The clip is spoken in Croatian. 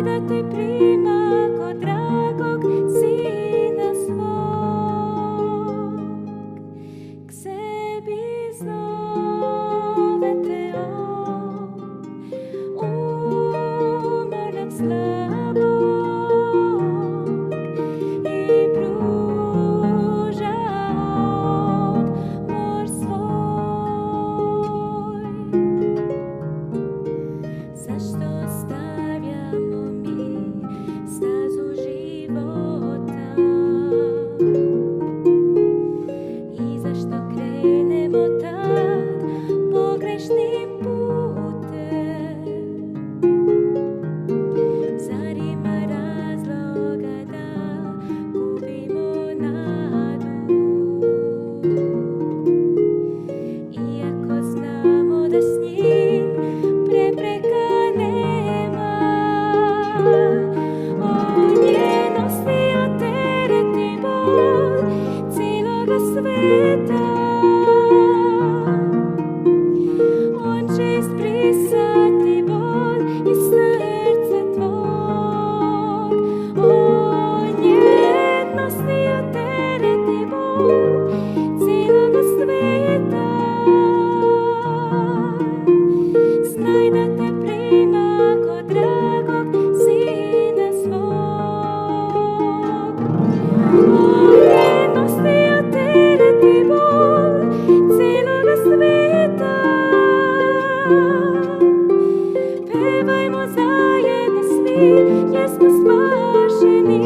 Znaj da te prima kod dragog sina svog, k sebi zove te on, umornog, slabog, i pruža odmor svoj. Zašto ostavljamo mi stazu života i zašto krenemo tad pogrešnim putem? Zar ima razloga da gubimo nadu, iako znamo da s njim prepreka nema? On je nosio teret i bol cijeloga sveta. On će izbrisati bol iz srca tvog. On je nosio teret i bol cijeloga sveta. Znaj da te prima kod dragog sina svog. On je nosio teret i bol cijeloga sveta. Pevajmo zajedno svi, jer smo spašeni.